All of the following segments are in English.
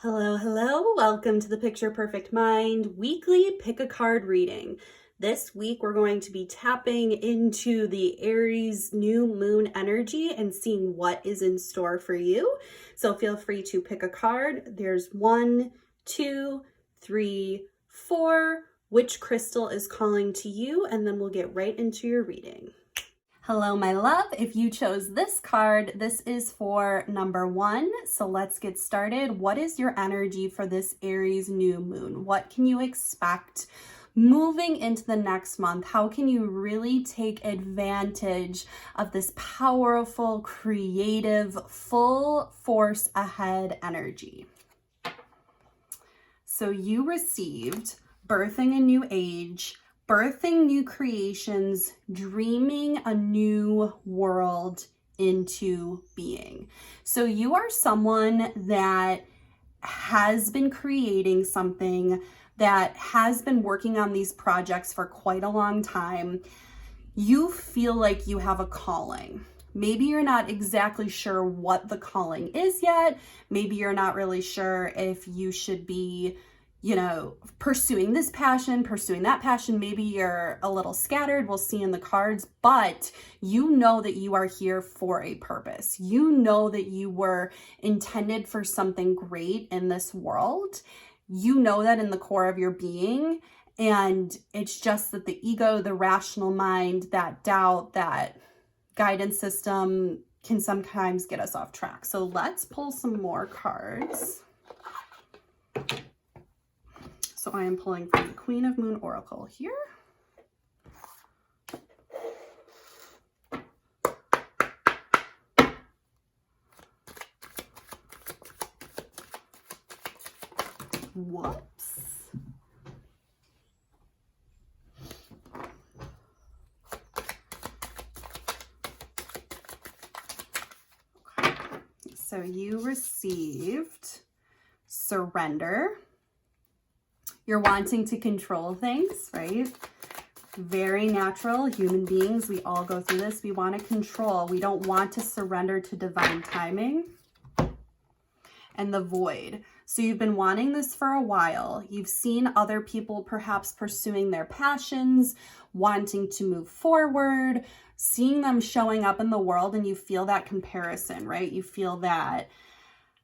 Hello, hello. Welcome to the Picture Perfect Mind weekly pick a card reading. This week we're going to be tapping into the Aries new moon energy and seeing what is in store for you. So feel free to pick a card. There's 1, 2, 3, 4. Which crystal is calling to you? And then we'll get right into your reading. Hello, my love. If you chose this card, this is for number 1. So let's get started. What is your energy for this Aries new moon? What can you expect moving into the next month? How can you really take advantage of this powerful, creative, full force ahead energy? So you received birthing a new age, birthing new creations, dreaming a new world into being. So you are someone that has been creating something, that has been working on these projects for quite a long time. You feel like you have a calling. Maybe you're not exactly sure what the calling is yet. Maybe you're not really sure if you should be pursuing this passion, pursuing that passion. Maybe you're a little scattered. We'll see in the cards, but you know that you are here for a purpose. You know that you were intended for something great in this world. You know that in the core of your being. And it's just that the ego, the rational mind, that doubt, that guidance system can sometimes get us off track. So let's pull some more cards. So I am pulling from the Queen of Moon Oracle here. Whoops. Okay. So you received surrender. You're wanting to control things, right? Very natural. Human beings, we all go through this. We want to control. We don't want to surrender to divine timing. And the void. So you've been wanting this for a while. You've seen other people perhaps pursuing their passions, wanting to move forward, seeing them showing up in the world, and you feel that comparison, right? You feel that,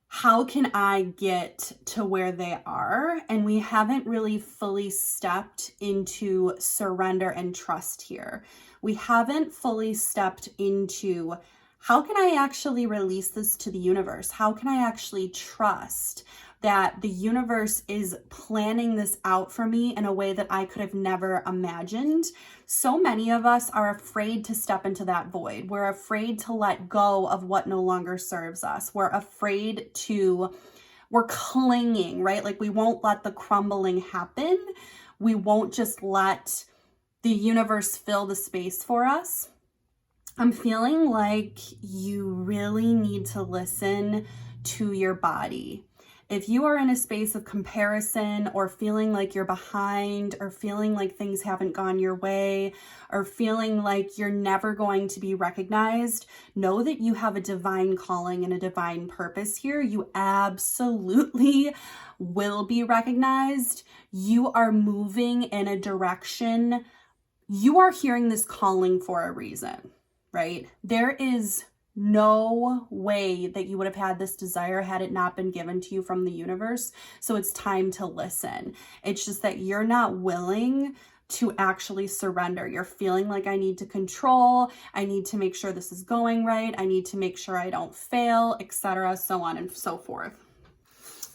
how can I get to where they are? And we haven't really fully stepped into surrender and trust here. We haven't fully stepped into, how can I actually release this to the universe? How can I actually trust that the universe is planning this out for me in a way that I could have never imagined? So many of us are afraid to step into that void. We're afraid to let go of what no longer serves us. We're clinging, right? Like we won't let the crumbling happen. We won't just let the universe fill the space for us. I'm feeling like you really need to listen to your body. If you are in a space of comparison or feeling like you're behind or feeling like things haven't gone your way or feeling like you're never going to be recognized, know that you have a divine calling and a divine purpose here. You absolutely will be recognized. You are moving in a direction. You are hearing this calling for a reason, right? There is no way that you would have had this desire had it not been given to you from the universe. So it's time to listen. It's just that you're not willing to actually surrender. You're feeling like, I need to control. I need to make sure this is going right. I need to make sure I don't fail, etc., so on and so forth.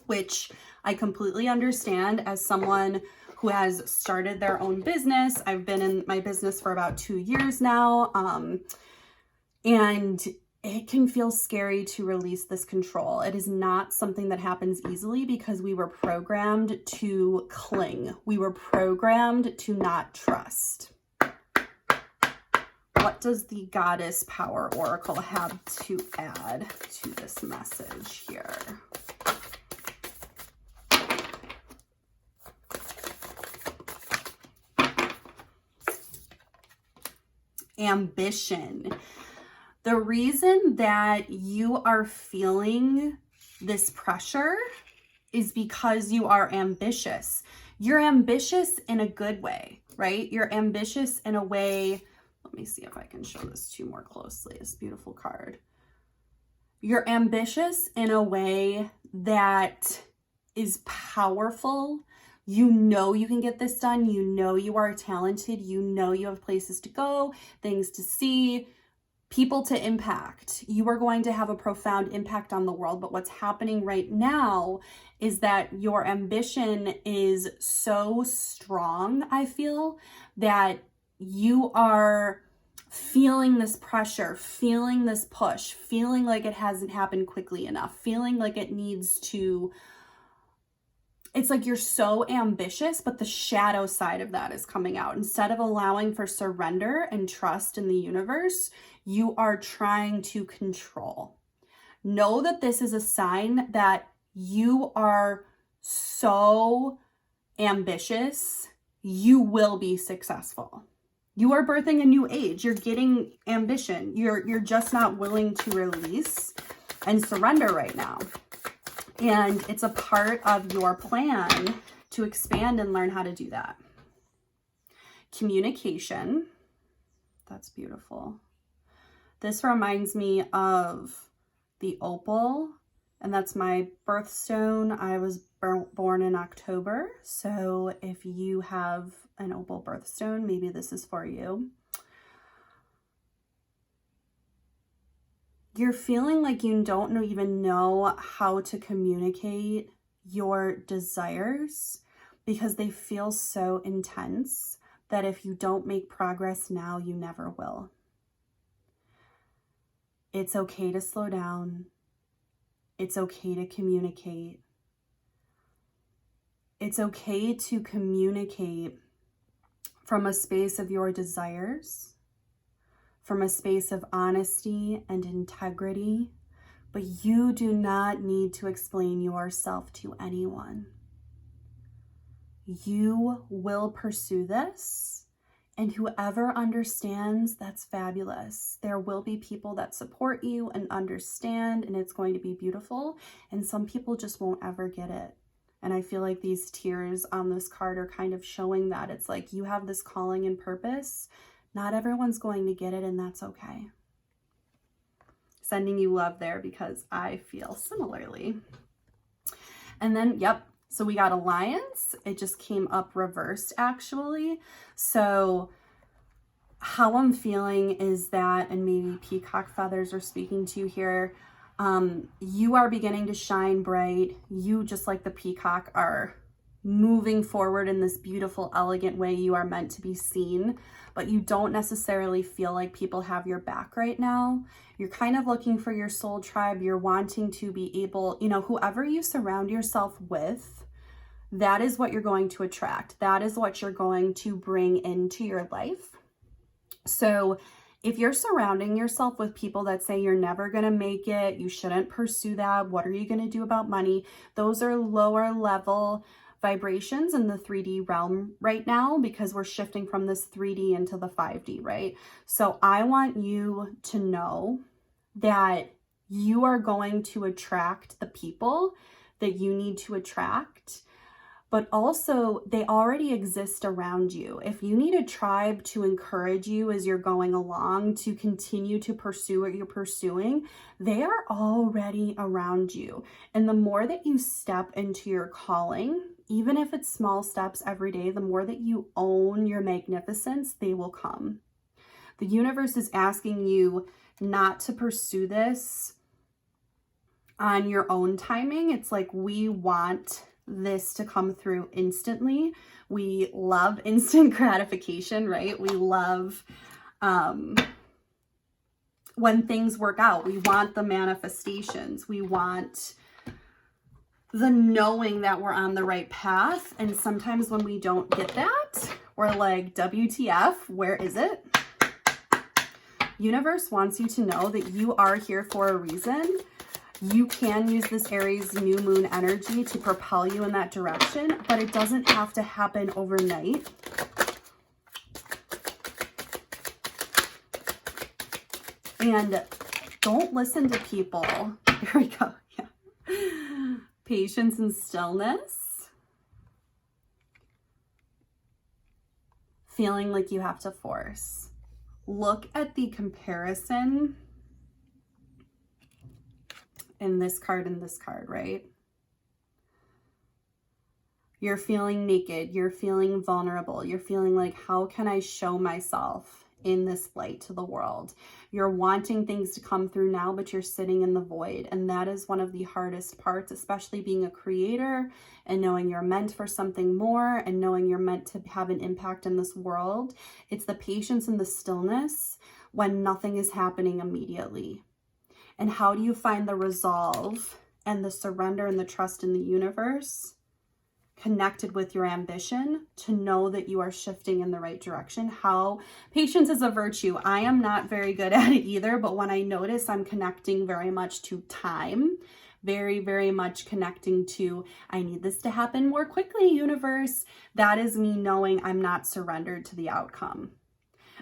Which I completely understand as someone who has started their own business. I've been in my business for about 2 years now. And it can feel scary to release this control. It is not something that happens easily because we were programmed to cling. We were programmed to not trust. What does the Goddess Power Oracle have to add to this message here? Ambition. The reason that you are feeling this pressure is because you are ambitious. You're ambitious in a good way, right? You're ambitious in a way. Let me see if I can show this to you more closely. This beautiful card. You're ambitious in a way that is powerful. You know you can get this done. You know you are talented. You know you have places to go, things to see, people to impact. You are going to have a profound impact on the world. But what's happening right now is that your ambition is so strong, I feel, that you are feeling this pressure, feeling this push, feeling like it hasn't happened quickly enough, feeling like it needs to. It's like you're so ambitious, but the shadow side of that is coming out. Instead of allowing for surrender and trust in the universe, you are trying to control. Know that this is a sign that you are so ambitious, you will be successful. You are birthing a new age. You're getting ambition. You're just not willing to release and surrender right now. And it's a part of your plan to expand and learn how to do that. Communication. That's beautiful. This reminds me of the opal, and that's my birthstone. I was born in October. So if you have an opal birthstone, maybe this is for you. You're feeling like you don't even know how to communicate your desires because they feel so intense that if you don't make progress now, you never will. It's okay to slow down. It's okay to communicate. It's okay to communicate from a space of your desires, from a space of honesty and integrity, but you do not need to explain yourself to anyone. You will pursue this, and whoever understands, that's fabulous. There will be people that support you and understand, and it's going to be beautiful, and some people just won't ever get it. And I feel like these tears on this card are kind of showing that. It's like you have this calling and purpose. Not everyone's going to get it, and that's okay. Sending you love there because I feel similarly. And then, yep, so we got Alliance. It just came up reversed, actually. So how I'm feeling is that, and maybe peacock feathers are speaking to you here, you are beginning to shine bright. You, just like the peacock, are moving forward in this beautiful, elegant way. You are meant to be seen, but you don't necessarily feel like people have your back right now. You're kind of looking for your soul tribe. You're wanting to be able, whoever you surround yourself with, that is what you're going to attract. That is what you're going to bring into your life. So if you're surrounding yourself with people that say you're never going to make it, you shouldn't pursue that, what are you going to do about money? Those are lower level vibrations in the 3D realm right now because we're shifting from this 3D into the 5D, right? So I want you to know that you are going to attract the people that you need to attract, but also they already exist around you. If you need a tribe to encourage you as you're going along to continue to pursue what you're pursuing, they are already around you. And the more that you step into your calling, even if it's small steps every day, the more that you own your magnificence, they will come. The universe is asking you not to pursue this on your own timing. It's like we want this to come through instantly. We love instant gratification, right? We love when things work out. We want the manifestations. We want the knowing that we're on the right path. And sometimes when we don't get that, we're like, WTF, where is it? Universe wants you to know that you are here for a reason. You can use this Aries new moon energy to propel you in that direction, but it doesn't have to happen overnight. And don't listen to people. Here we go. Yeah. Patience and stillness. Feeling like you have to force. Look at the comparison in this card and this card, right? You're feeling naked. You're feeling vulnerable. You're feeling like, how can I show myself in this light to the world? You're wanting things to come through now, but you're sitting in the void. And that is one of the hardest parts, especially being a creator and knowing you're meant for something more and knowing you're meant to have an impact in this world. It's the patience and the stillness when nothing is happening immediately. And how do you find the resolve and the surrender and the trust in the universe connected with your ambition to know that you are shifting in the right direction? How patience is a virtue. I am not very good at it either, but when I notice I'm connecting very much to time, very, very much connecting to, I need this to happen more quickly, universe. That is me knowing I'm not surrendered to the outcome.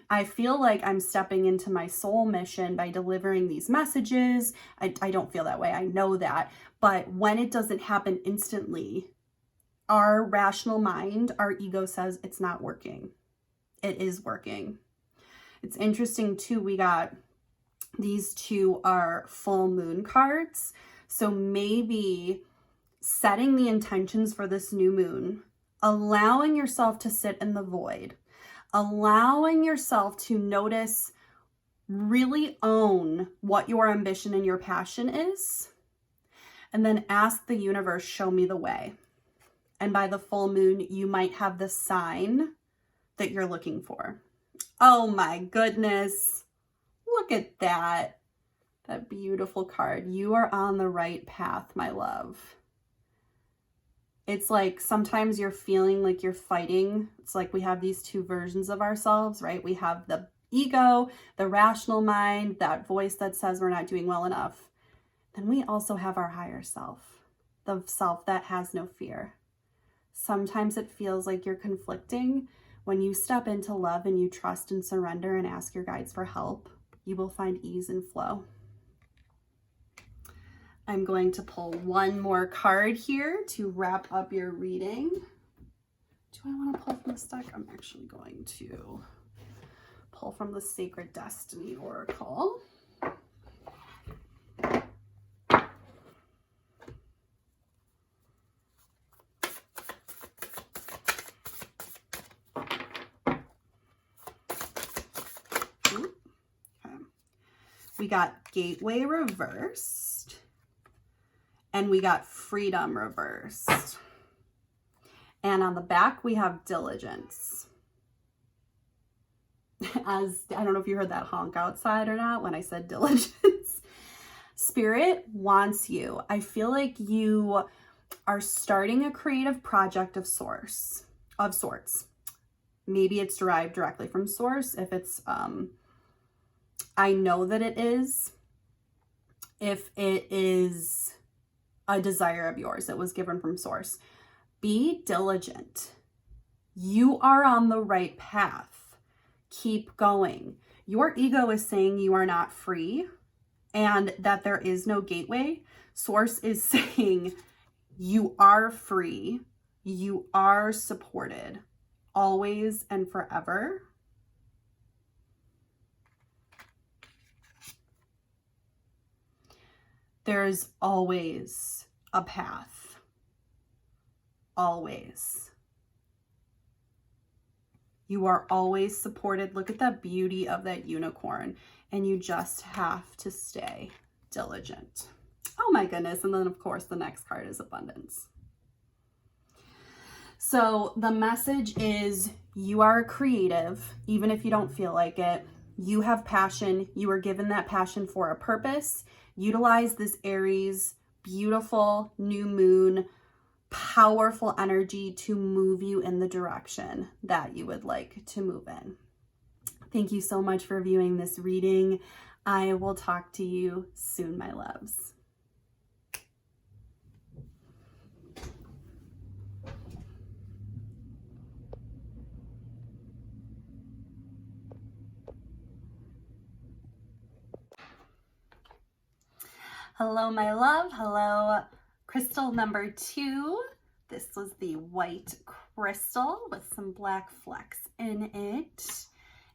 I feel like I'm stepping into my soul mission by delivering these messages. I don't feel that way. I know that. But when it doesn't happen instantly, our rational mind, our ego says it's not working. It is working. It's interesting too. We got these two are full moon cards. So maybe setting the intentions for this new moon, allowing yourself to sit in the void, allowing yourself to notice, really own what your ambition and your passion is, and then ask the universe, show me the way. And by the full moon, you might have the sign that you're looking for. Oh my goodness. Look at that. That beautiful card. You are on the right path, my love. It's like sometimes you're feeling like you're fighting. It's like we have these two versions of ourselves, right? We have the ego, the rational mind, that voice that says we're not doing well enough. Then we also have our higher self, the self that has no fear. Sometimes it feels like you're conflicting. When you step into love and you trust and surrender and ask your guides for help, you will find ease and flow. I'm going to pull one more card here to wrap up your reading. Do I want to pull from this deck? I'm actually going to pull from the Sacred Destiny Oracle. Okay. We got Gateway reversed. And we got Freedom reversed. And on the back, we have Diligence. As I don't know if you heard that honk outside or not when I said diligence. Spirit wants you. I feel like you are starting a creative project of sorts. Maybe it's derived directly from source. If it's, I know that it is. If it is a desire of yours that was given from source, be diligent. You are on the right path. Keep going. Your ego is saying you are not free and that there is no gateway. Source is saying you are free. You are supported always and forever. There's always a path. Always. You are always supported. Look at that beauty of that unicorn. And you just have to stay diligent. Oh my goodness. And then of course the next card is abundance. So the message is you are creative, even if you don't feel like it. You have passion. You are given that passion for a purpose. Utilize this Aries, beautiful new moon, powerful energy to move you in the direction that you would like to move in. Thank you so much for viewing this reading. I will talk to you soon, my loves. Hello, my love. Hello, Crystal number 2. This was the white crystal with some black flecks in it.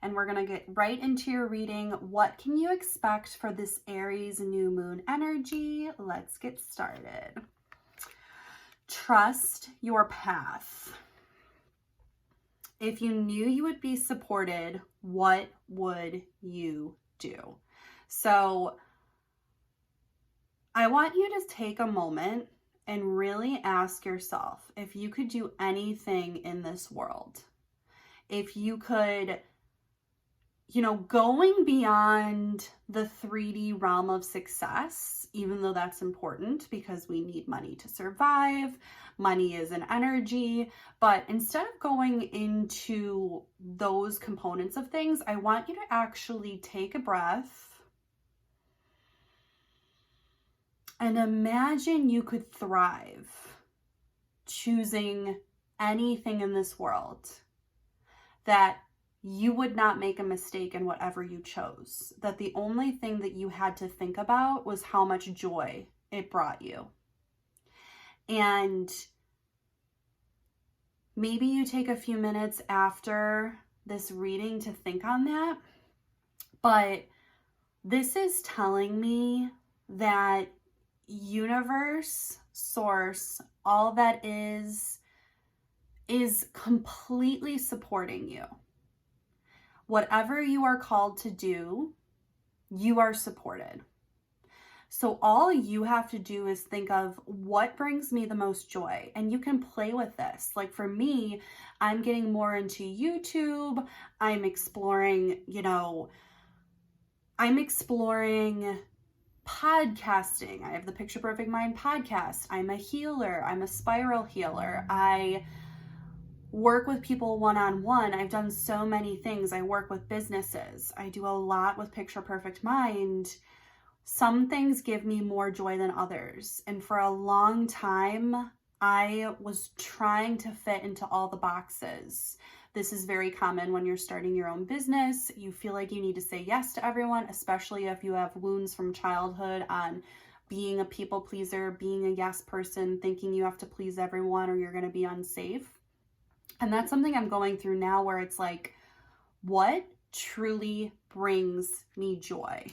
And we're going to get right into your reading. What can you expect for this Aries new moon energy? Let's get started. Trust your path. If you knew you would be supported, what would you do? So I want you to take a moment and really ask yourself if you could do anything in this world, if you could, going beyond the 3D realm of success, even though that's important because we need money to survive, money is an energy, but instead of going into those components of things, I want you to actually take a breath and imagine you could thrive choosing anything in this world, that you would not make a mistake in whatever you chose, that the only thing that you had to think about was how much joy it brought you. And maybe you take a few minutes after this reading to think on that, but this is telling me that universe, source, all that is completely supporting you. Whatever you are called to do, you are supported. So all you have to do is think of what brings me the most joy, and you can play with this. Like for me, I'm getting more into YouTube. I'm exploring podcasting. I have the Picture Perfect Mind podcast. I'm a healer. I'm a spiral healer. I work with people one-on-one. I've done so many things. I work with businesses. I do a lot with Picture Perfect Mind. Some things give me more joy than others. And for a long time, I was trying to fit into all the boxes. This is very common when you're starting your own business. You feel like you need to say yes to everyone, especially if you have wounds from childhood on being a people pleaser, being a yes person, thinking you have to please everyone or you're going to be unsafe. And that's something I'm going through now, where it's like, what truly brings me joy?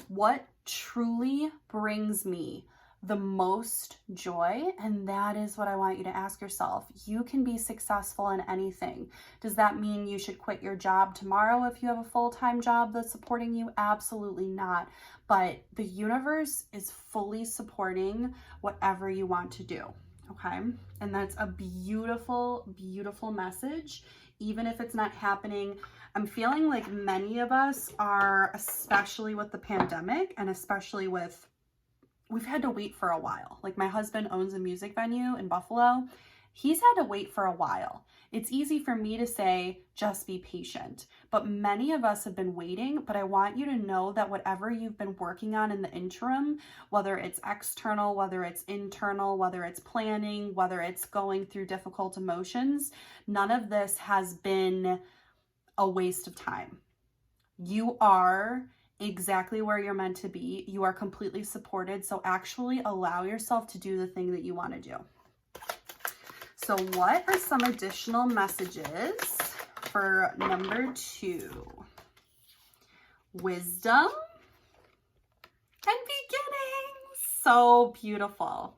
What truly brings me the most joy? And that is what I want you to ask yourself. You can be successful in anything. Does that mean you should quit your job tomorrow if you have a full-time job that's supporting you? Absolutely not. But the universe is fully supporting whatever you want to do. Okay. And that's a beautiful, beautiful message. Even if it's not happening, I'm feeling like many of us are, especially with the pandemic and especially we've had to wait for a while. Like my husband owns a music venue in Buffalo. He's had to wait for a while. It's easy for me to say, just be patient. But many of us have been waiting, but I want you to know that whatever you've been working on in the interim, whether it's external, whether it's internal, whether it's planning, whether it's going through difficult emotions, none of this has been a waste of time. You are exactly where you're meant to be. You are completely supported. So actually allow yourself to do the thing that you want to do. So what are some additional messages for number 2? Wisdom and beginnings. So beautiful.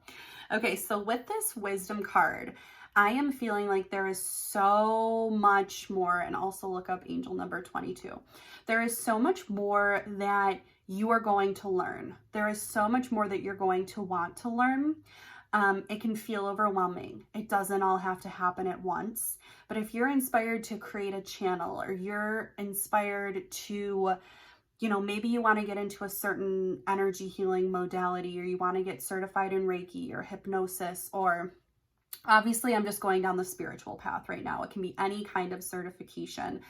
Okay, so with this wisdom card, I am feeling like there is so much more, and also look up angel number 22. There is so much more that you are going to learn. There is so much more that you're going to want to learn. It can feel overwhelming. It doesn't all have to happen at once. But if you're inspired to create a channel, or you're inspired to, maybe you want to get into a certain energy healing modality, or you want to get certified in Reiki or hypnosis, or obviously I'm just going down the spiritual path right now. It can be any kind of certification.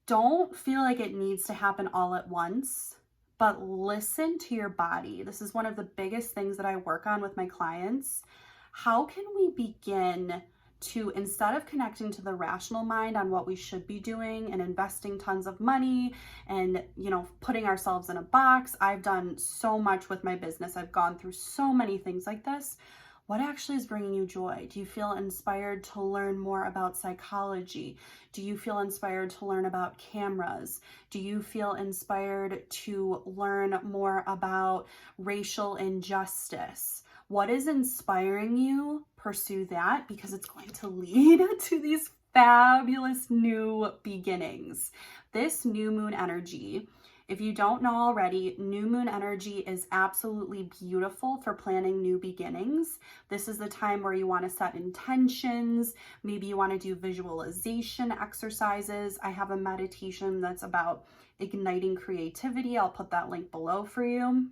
Don't feel like it needs to happen all at once, but listen to your body. This is one of the biggest things that I work on with my clients. How can we begin to, instead of connecting to the rational mind on what we should be doing and investing tons of money and, you know, putting ourselves in a box. I've done so much with my business. I've gone through so many things like this. What actually is bringing you joy? Do you feel inspired to learn more about psychology? Do you feel inspired to learn about cameras? Do you feel inspired to learn more about racial injustice? What is inspiring you? Pursue that, because it's going to lead to these fabulous new beginnings. This new moon energy, if you don't know already, new moon energy is absolutely beautiful for planning new beginnings. This is the time where you want to set intentions. Maybe you want to do visualization exercises. I have a meditation that's about igniting creativity. I'll put that link below for you.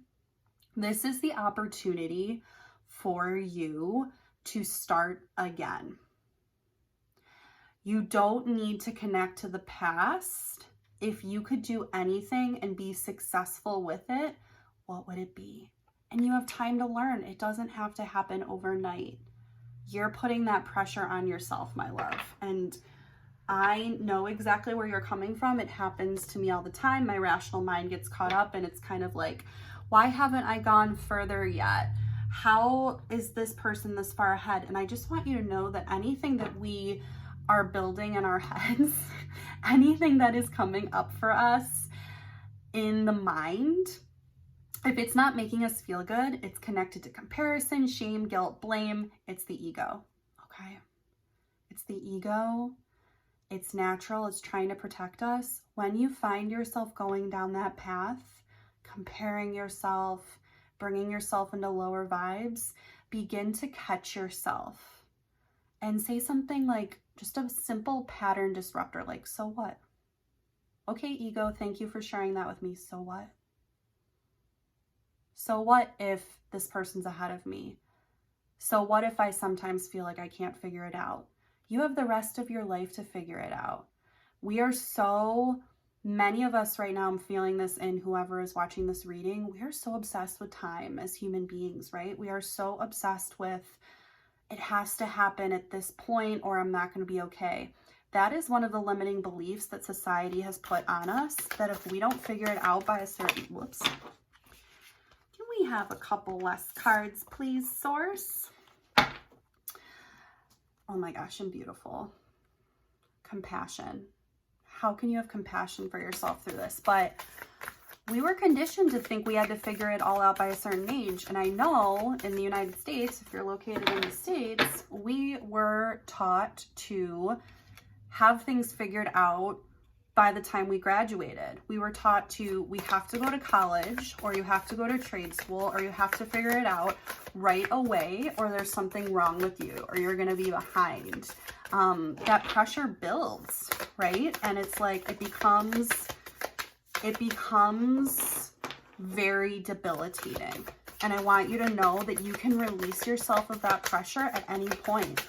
This is the opportunity for you to start again. You don't need to connect to the past. If you could do anything and be successful with it, what would it be? And you have time to learn. It doesn't have to happen overnight. You're putting that pressure on yourself, my love. And I know exactly where you're coming from. It happens to me all the time. My rational mind gets caught up and it's kind of like, why haven't I gone further yet? How is this person this far ahead? And I just want you to know that anything that we are building in our heads, anything that is coming up for us in the mind, if it's not making us feel good, it's connected to comparison, shame, guilt, blame. It's the ego, okay? It's the ego. It's natural. It's trying to protect us. When you find yourself going down that path, comparing yourself, bringing yourself into lower vibes, begin to catch yourself and say something like, just a simple pattern disruptor, like, so what? Okay, ego, thank you for sharing that with me. So what? So what if this person's ahead of me? So what if I sometimes feel like I can't figure it out? You have the rest of your life to figure it out. We are so, many of us right now, I'm feeling this in whoever is watching this reading, we are so obsessed with time as human beings, right? We are so obsessed with, it has to happen at this point or I'm not going to be okay. That is one of the limiting beliefs that society has put on us, that if we don't figure it out by a certain, whoops. Can we have a couple less cards, please, Source? Oh my gosh, I'm beautiful. Compassion. How can you have compassion for yourself through this? But we were conditioned to think we had to figure it all out by a certain age. And I know in the United States, if you're located in the States, we were taught to have things figured out by the time we graduated. We were taught to, we have to go to college, or you have to go to trade school, or you have to figure it out right away, or there's something wrong with you, or you're going to be behind. That pressure builds, right? And it's like, it becomes very debilitating. And I want you to know that you can release yourself of that pressure at any point.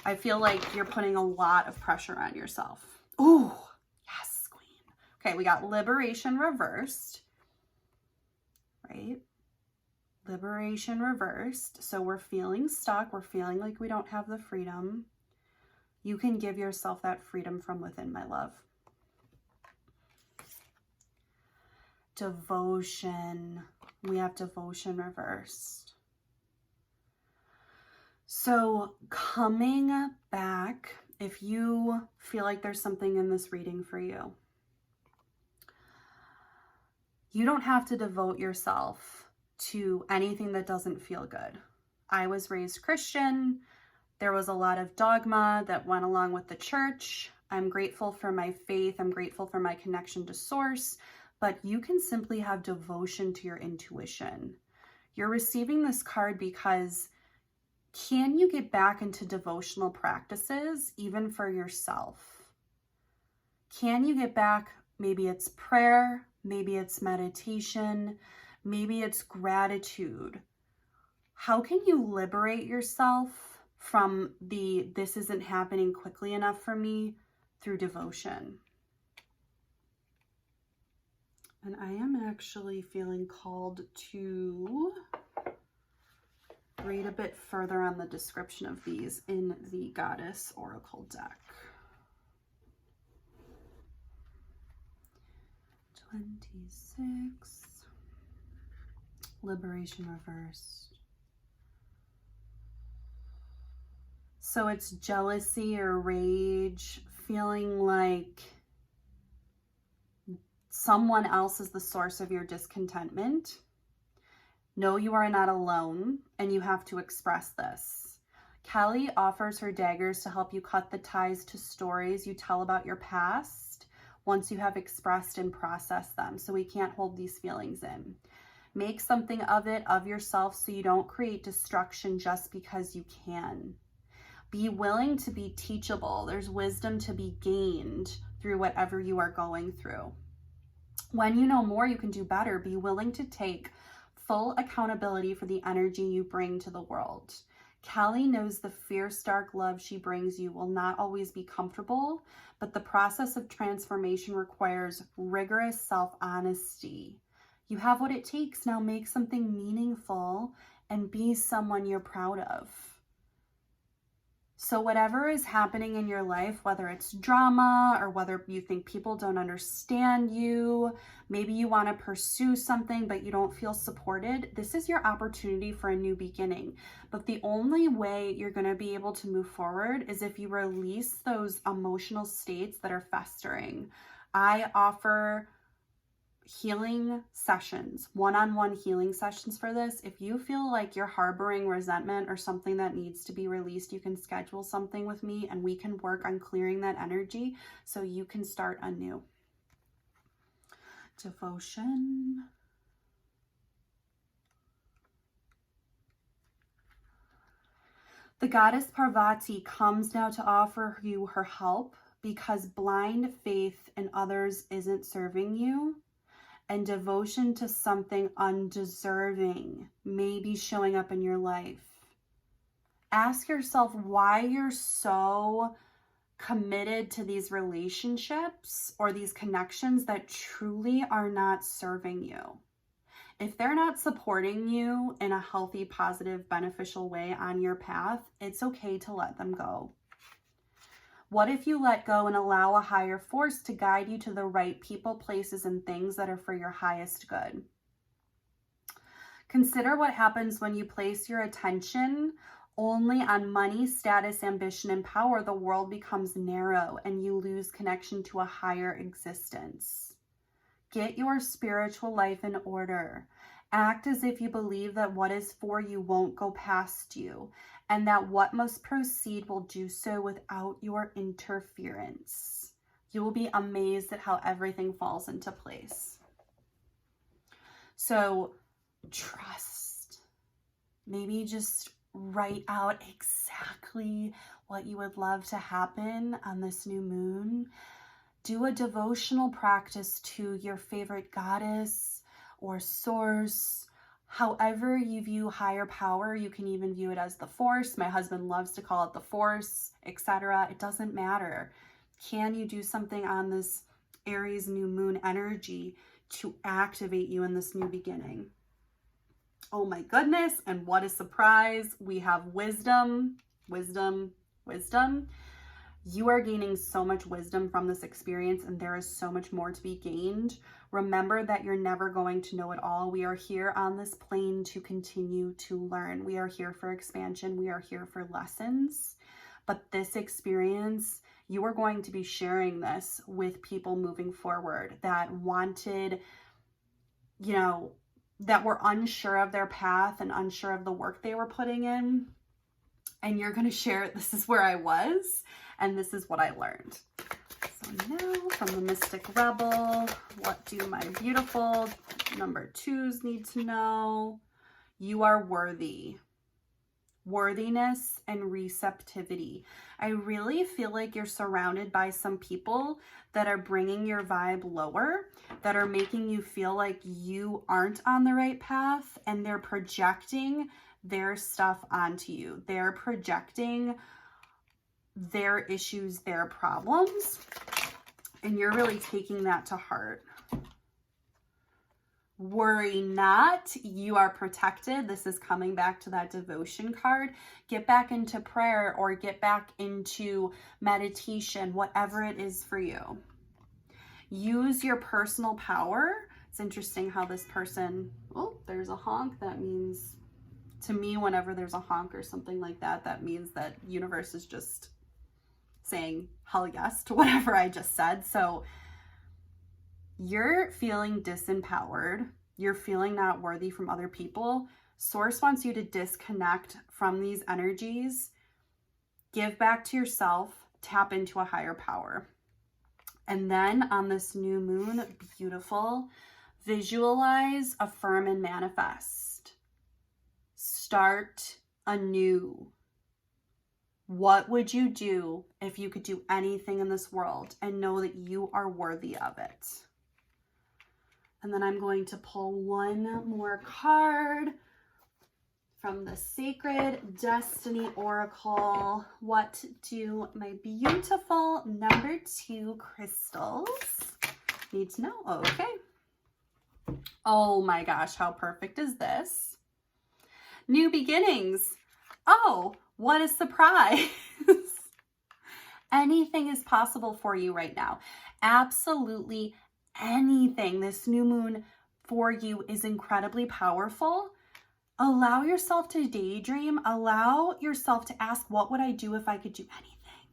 I feel like you're putting a lot of pressure on yourself. Ooh, yes, queen. Okay, we got liberation reversed, right? Liberation reversed. So we're feeling stuck. We're feeling like we don't have the freedom. You can give yourself that freedom from within, my love. Devotion. We have devotion reversed. So coming back, if you feel like there's something in this reading for you, you don't have to devote yourself to anything that doesn't feel good. I was raised Christian. There was a lot of dogma that went along with the church. I'm grateful for my faith. I'm grateful for my connection to source, but you can simply have devotion to your intuition. You're receiving this card because can you get back into devotional practices even for yourself? Can you get back? Maybe it's prayer, maybe it's meditation, maybe it's gratitude. How can you liberate yourself from the, this isn't happening quickly enough for me, through devotion? And I am actually feeling called to read a bit further on the description of these in the Goddess Oracle deck. 26. Liberation reversed. So it's jealousy or rage, feeling like someone else is the source of your discontentment. Know you are not alone, and you have to express this. Kelly offers her daggers to help you cut the ties to stories you tell about your past once you have expressed and processed them, so we can't hold these feelings in. Make something of it, of yourself, so you don't create destruction just because you can. Be willing to be teachable. There's wisdom to be gained through whatever you are going through. When you know more, you can do better. Be willing to take full accountability for the energy you bring to the world. Kelly knows the fierce, dark love she brings you will not always be comfortable, but the process of transformation requires rigorous self-honesty. You have what it takes. Now make something meaningful and be someone you're proud of. So whatever is happening in your life, whether it's drama or whether you think people don't understand you, maybe you want to pursue something but you don't feel supported, this is your opportunity for a new beginning. But the only way you're going to be able to move forward is if you release those emotional states that are festering. I offer healing sessions, one-on-one healing sessions for this. If you feel like you're harboring resentment or something that needs to be released, you can schedule something with me and we can work on clearing that energy so you can start anew. Devotion. The goddess Parvati comes now to offer you her help because blind faith in others isn't serving you. And devotion to something undeserving may be showing up in your life. Ask yourself why you're so committed to these relationships or these connections that truly are not serving you. If they're not supporting you in a healthy, positive, beneficial way on your path, it's okay to let them go. What if you let go and allow a higher force to guide you to the right people, places, and things that are for your highest good? Consider what happens when you place your attention only on money, status, ambition, and power. The world becomes narrow and you lose connection to a higher existence. Get your spiritual life in order. Act as if you believe that what is for you won't go past you, and that what must proceed will do so without your interference. You will be amazed at how everything falls into place. So trust. Maybe just write out exactly what you would love to happen on this new moon. Do a devotional practice to your favorite goddess or source. However you view higher power, you can even view it as the force. My husband loves to call it the force, etc. It doesn't matter. Can you do something on this Aries new moon energy to activate you in this new beginning? Oh my goodness, and what a surprise. We have wisdom, wisdom, wisdom. You are gaining so much wisdom from this experience, and there is so much more to be gained. Remember that you're never going to know it all. We are here on this plane to continue to learn. We are here for expansion. We are here for lessons. But this experience, you are going to be sharing this with people moving forward that wanted, that were unsure of their path and unsure of the work they were putting in. And you're going to share, this is where I was, and this is what I learned. So now from the Mystic Rebel, what do my beautiful number 2s need to know? You are worthy. Worthiness and receptivity. I really feel like you're surrounded by some people that are bringing your vibe lower, that are making you feel like you aren't on the right path, and they're projecting their stuff onto you. They're projecting their issues, their problems, and you're really taking that to heart. Worry not, you are protected. This is coming back to that devotion card. Get back into prayer or get back into meditation, whatever it is for you. Use your personal power. It's interesting how this person, oh, there's a honk. That means, to me, whenever there's a honk or something like that, that means that universe is just saying hell yes to whatever I just said. So you're feeling disempowered. You're feeling not worthy from other people. Source wants you to disconnect from these energies. Give back to yourself. Tap into a higher power. And then on this new moon, beautiful, visualize, affirm, and manifest. Start anew. What would you do if you could do anything in this world and know that you are worthy of it? And then I'm going to pull one more card from the Sacred Destiny Oracle. What do my beautiful number 2 crystals need to know? Okay. Oh my gosh, how perfect is this? New beginnings. Oh, what a surprise. Anything is possible for you right now. Absolutely anything. This new moon for you is incredibly powerful. Allow yourself to daydream. Allow yourself to ask, what would I do if I could do anything?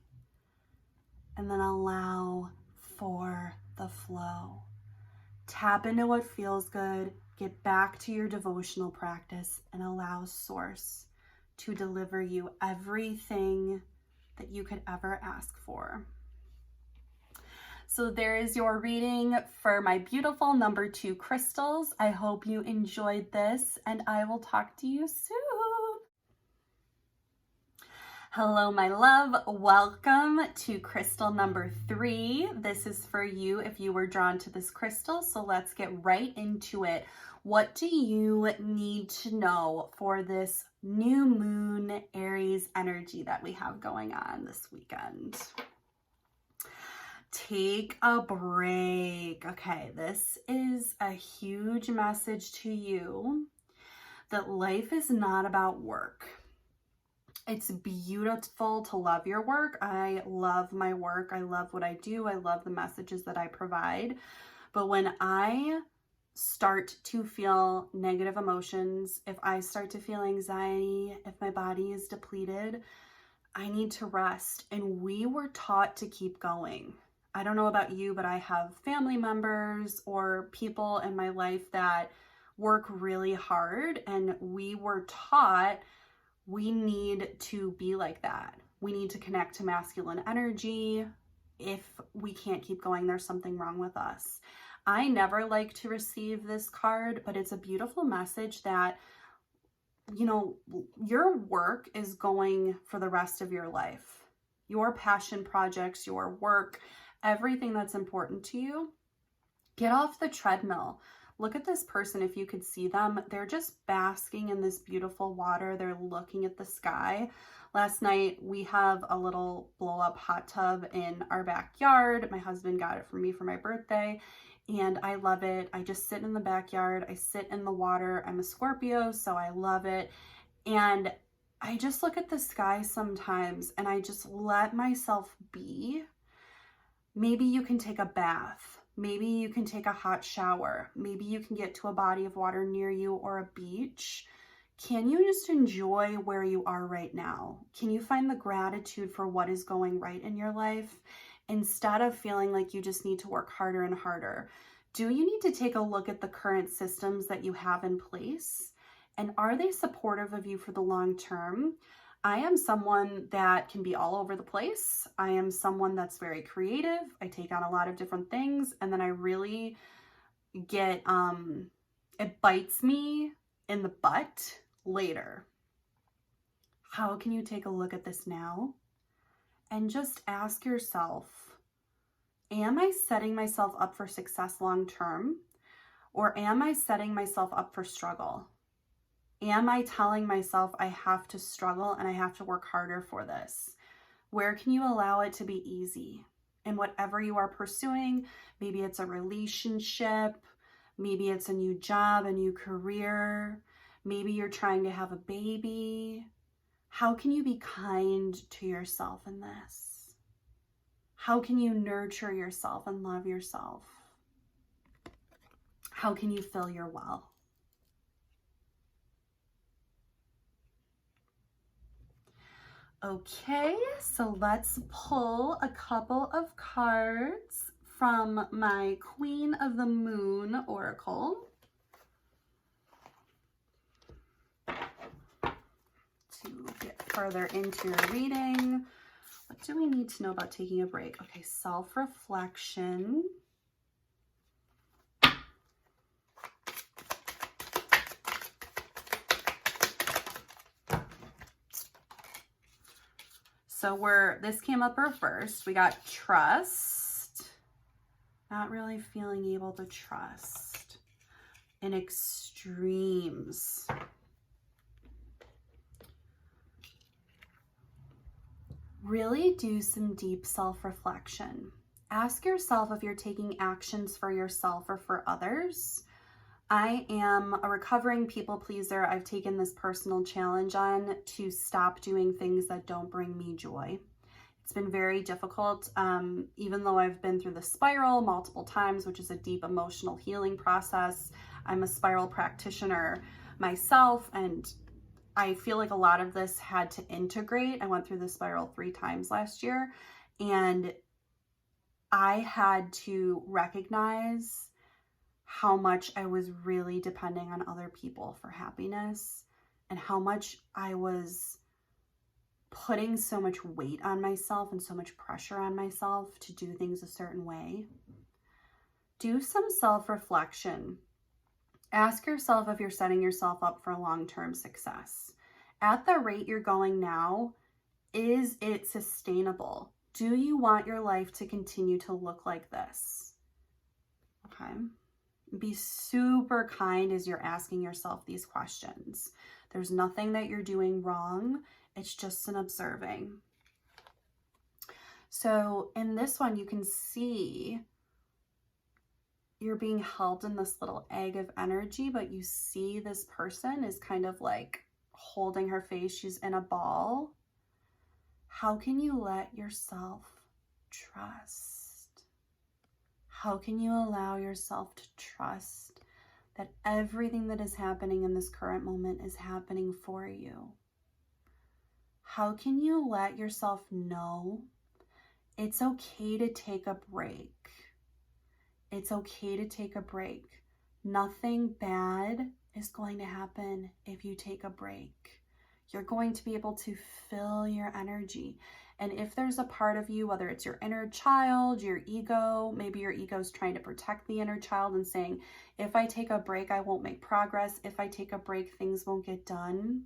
And then allow for the flow. Tap into what feels good. Get back to your devotional practice and allow Source to deliver you everything that you could ever ask for. So there is your reading for my beautiful number 2 crystals. I hope you enjoyed this, and I will talk to you soon. Hello, my love. Welcome to crystal number 3. This is for you if you were drawn to this crystal. So let's get right into it. What do you need to know for this new moon Aries energy that we have going on this weekend? Take a break. Okay, this is a huge message to you that life is not about work. It's beautiful to love your work. I love my work. I love what I do. I love the messages that I provide. But when I start to feel negative emotions, if I start to feel anxiety, if my body is depleted, I need to rest. And we were taught to keep going. I don't know about you, but I have family members or people in my life that work really hard, and we were taught we need to be like that. We need to connect to masculine energy. If we can't keep going, there's something wrong with us. I never like to receive this card, but it's a beautiful message that, you know, your work is going for the rest of your life. Your passion projects, your work, everything that's important to you. Get off the treadmill. Look at this person. If you could see them, they're just basking in this beautiful water. They're looking at the sky. Last night, we have a little blow up hot tub in our backyard. My husband got it for me for my birthday, and I love it. I just sit in the backyard. I sit in the water. I'm a Scorpio, so I love it. And I just look at the sky sometimes and I just let myself be. Maybe you can take a bath. Maybe you can take a hot shower. Maybe you can get to a body of water near you or a beach. Can you just enjoy where you are right now? Can you find the gratitude for what is going right in your life instead of feeling like you just need to work harder and harder? Do you need to take a look at the current systems that you have in place? And are they supportive of you for the long term? I am someone that can be all over the place. I am someone that's very creative. I take on a lot of different things, and then I really get, it bites me in the butt later. How can you take a look at this now and just ask yourself, am I setting myself up for success long term, or am I setting myself up for struggle? Am I telling myself I have to struggle and I have to work harder for this? Where can you allow it to be easy? And whatever you are pursuing, maybe it's a relationship, Maybe it's a new job, a new career. Maybe you're trying to have a baby. How can you be kind to yourself in this? How can you nurture yourself and love yourself? How can you fill your well? Okay, so let's pull a couple of cards from my Queen of the Moon Oracle to get further into your reading. What do we need to know about taking a break? Okay, self-reflection. So this came up reversed. We got trust, not really feeling able to trust, and extremes. Really do some deep self-reflection. Ask yourself if you're taking actions for yourself or for others. I am a recovering people pleaser. I've taken this personal challenge on to stop doing things that don't bring me joy. It's been very difficult, even though I've been through the spiral multiple times, which is a deep emotional healing process. I'm a spiral practitioner myself, and I feel like a lot of this had to integrate. I went through the spiral 3 times last year, and I had to recognize how much I was really depending on other people for happiness, and how much I was putting so much weight on myself and so much pressure on myself to do things a certain way. Do some self-reflection. Ask yourself if you're setting yourself up for long-term success. At the rate you're going now, is it sustainable? Do you want your life to continue to look like this? Okay. Be super kind as you're asking yourself these questions. There's nothing that you're doing wrong. It's just an observing. So in this one, you can see you're being held in this little egg of energy, but you see this person is kind of like holding her face. She's in a ball. How can you let yourself trust? How can you allow yourself to trust that everything that is happening in this current moment is happening for you? How can you let yourself know it's okay to take a break? It's okay to take a break. Nothing bad is going to happen if you take a break. You're going to be able to fill your energy. And if there's a part of you, whether it's your inner child, your ego, maybe your ego is trying to protect the inner child and saying, if I take a break, I won't make progress. If I take a break, things won't get done.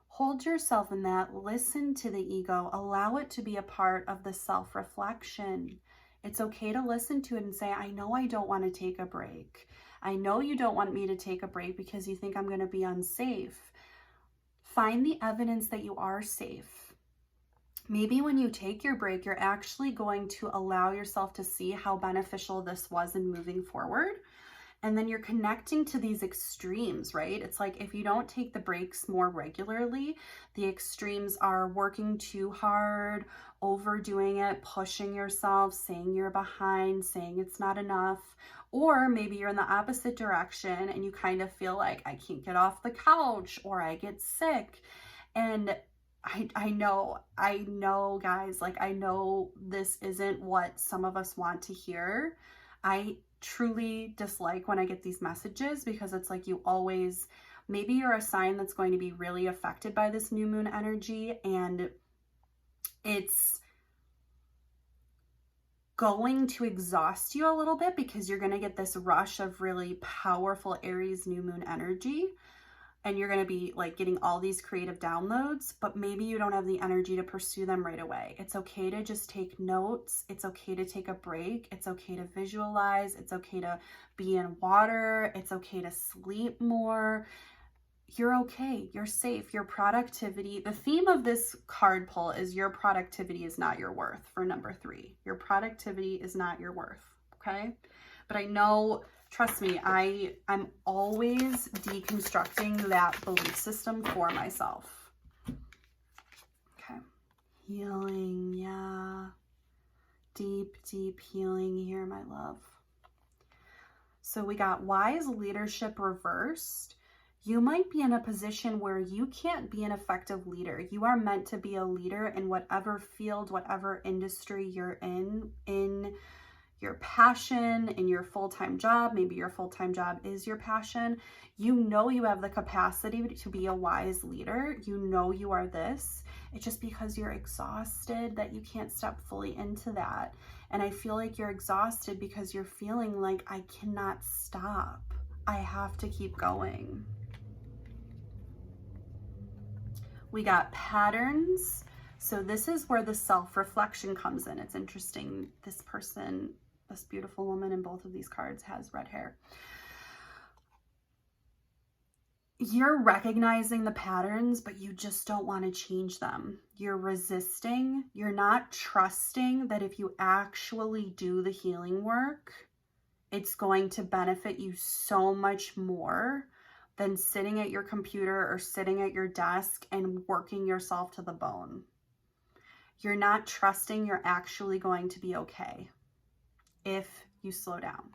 Hold yourself in that. Listen to the ego. Allow it to be a part of the self-reflection. It's okay to listen to it and say, I know I don't want to take a break. I know you don't want me to take a break because you think I'm going to be unsafe. Find the evidence that you are safe. Maybe when you take your break, you're actually going to allow yourself to see how beneficial this was in moving forward. And then you're connecting to these extremes, right? It's like if you don't take the breaks more regularly, the extremes are working too hard, overdoing it, pushing yourself, saying you're behind, saying it's not enough. Or maybe you're in the opposite direction and you kind of feel like I can't get off the couch or I get sick. And I know guys, like I know this isn't what some of us want to hear. I truly dislike when I get these messages because it's like you always, maybe you're a sign that's going to be really affected by this new moon energy, and it's going to exhaust you a little bit because you're going to get this rush of really powerful Aries new moon energy. And you're going to be like getting all these creative downloads, but maybe you don't have the energy to pursue them right away. It's okay to just take notes. It's okay to take a break. It's okay to visualize. It's okay to be in water. It's okay to sleep more. You're okay. You're safe. Your productivity. The theme of this card pull is your productivity is not your worth for number 3. Your productivity is not your worth. Okay. But I know Trust me, I'm always deconstructing that belief system for myself. Okay. Healing, yeah. Deep, deep healing here, my love. So we got wise leadership reversed. You might be in a position where you can't be an effective leader. You are meant to be a leader in whatever field, whatever industry you're in your passion, in your full-time job. Maybe your full-time job is your passion. You know you have the capacity to be a wise leader. You know you are this. It's just because you're exhausted that you can't step fully into that. And I feel like you're exhausted because you're feeling like, I cannot stop. I have to keep going. We got patterns. So this is where the self-reflection comes in. It's interesting. This person, this beautiful woman in both of these cards has red hair. You're recognizing the patterns, but you just don't want to change them. You're resisting. You're not trusting that if you actually do the healing work, it's going to benefit you so much more than sitting at your computer or sitting at your desk and working yourself to the bone. You're not trusting you're actually going to be okay if you slow down.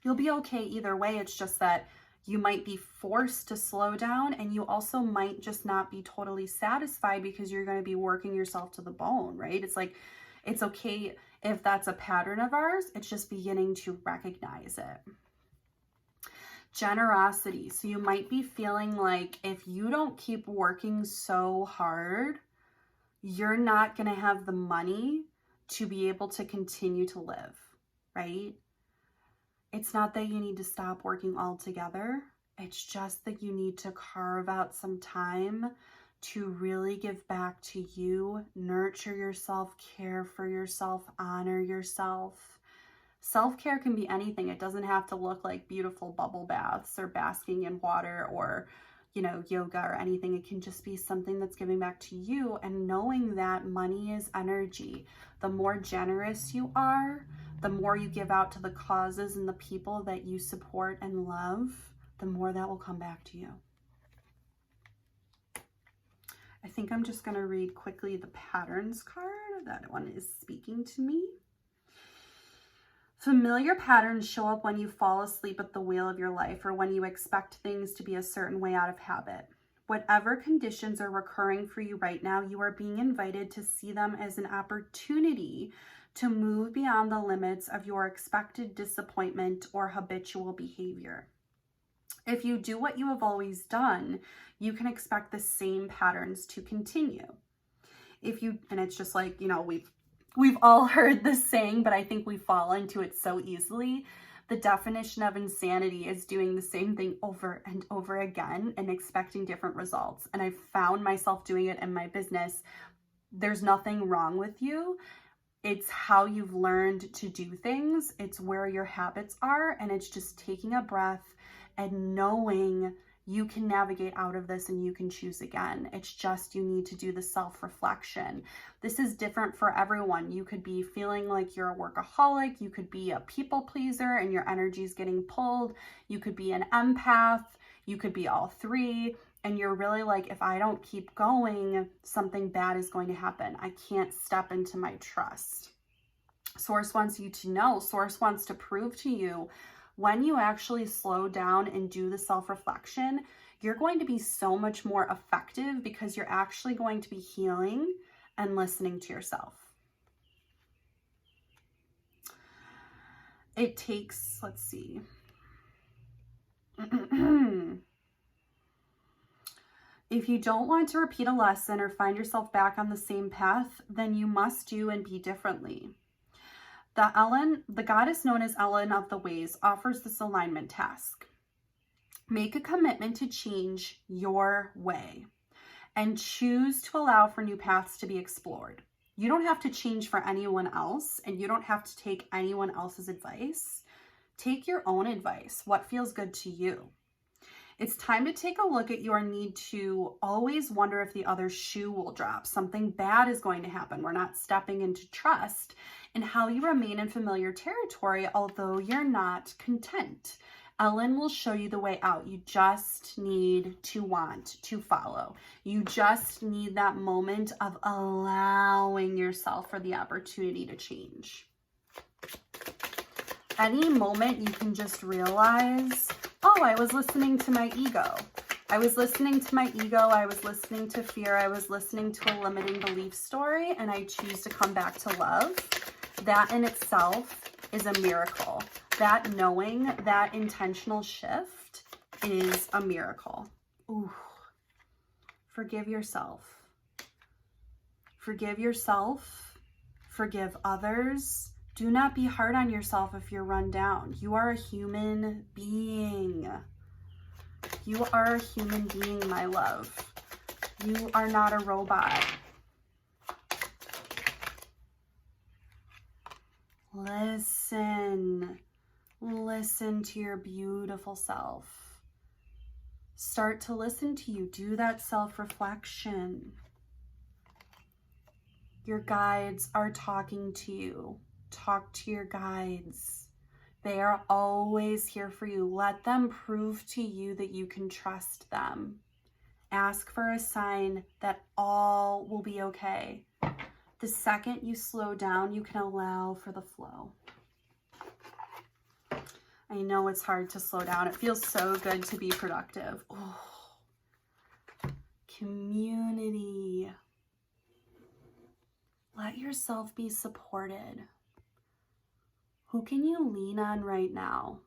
You'll be okay either way. It's just that you might be forced to slow down, and you also might just not be totally satisfied because you're going to be working yourself to the bone, right? It's like, it's okay if that's a pattern of ours. It's just beginning to recognize it. Generosity. So you might be feeling like if you don't keep working so hard, you're not going to have the money to be able to continue to live, right? It's not that you need to stop working altogether. It's just that you need to carve out some time to really give back to you, nurture yourself, care for yourself, honor yourself. Self-care can be anything. It doesn't have to look like beautiful bubble baths or basking in water or, you know, yoga or anything. It can just be something that's giving back to you, and knowing that money is energy. The more generous you are, the more you give out to the causes and the people that you support and love, the more that will come back to you. I think I'm just going to read quickly the patterns card. That one is speaking to me. Familiar patterns show up when you fall asleep at the wheel of your life, or when you expect things to be a certain way out of habit. Whatever conditions are recurring for you right now, you are being invited to see them as an opportunity to move beyond the limits of your expected disappointment or habitual behavior. If you do what you have always done, you can expect the same patterns to continue. And it's just like, you know, we've all heard this saying, but I think we fall into it so easily. The definition of insanity is doing the same thing over and over again and expecting different results. And I found myself doing it in my business. There's nothing wrong with you. It's how you've learned to do things. It's where your habits are. And it's just taking a breath and knowing you can navigate out of this and you can choose again. It's just you need to do the self-reflection. This is different for everyone. You could be feeling like you're a workaholic. You could be a people pleaser and your energy is getting pulled. You could be an empath. You could be all three. And you're really like, if I don't keep going, something bad is going to happen. I can't step into my trust. Source wants you to know. Source wants to prove to you, when you actually slow down and do the self-reflection, you're going to be so much more effective because you're actually going to be healing and listening to yourself. It takes, let's see. If you don't want to repeat a lesson or find yourself back on the same path, then you must do and be differently. The goddess known as Ellen of the Ways offers this alignment task. Make a commitment to change your way and choose to allow for new paths to be explored. You don't have to change for anyone else, and you don't have to take anyone else's advice. Take your own advice, what feels good to you. It's time to take a look at your need to always wonder if the other shoe will drop. Something bad is going to happen. We're not stepping into trust, and how you remain in familiar territory, although you're not content. Ellen will show you the way out. You just need to want to follow. You just need that moment of allowing yourself for the opportunity to change. Any moment you can just realize, oh, I was listening to my ego. I was listening to my ego. I was listening to fear. I was listening to a limiting belief story, and I choose to come back to love. That in itself is a miracle. That knowing, that intentional shift is a miracle. Ooh. Forgive yourself. Forgive yourself. Forgive others. Do not be hard on yourself if you're run down. You are a human being. You are a human being, my love. You are not a robot. Listen. Listen to your beautiful self. Start to listen to you. Do that self-reflection. Your guides are talking to you. Talk to your guides. They are always here for you. Let them prove to you that you can trust them. Ask for a sign that all will be okay. The second you slow down, you can allow for the flow. I know it's hard to slow down. It feels so good to be productive. Oh. Community. Let yourself be supported. Who can you lean on right now?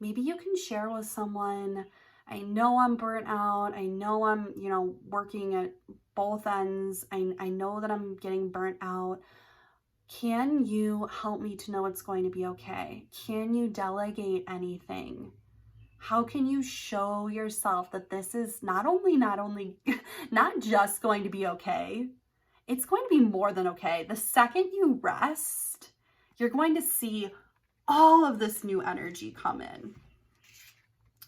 Maybe you can share with someone, I know I'm burnt out. I know I'm, working at both ends. I know that I'm getting burnt out. Can you help me to know it's going to be okay? Can you delegate anything? How can you show yourself that this is not just going to be okay, it's going to be more than okay. The second you rest, you're going to see all of this new energy come in.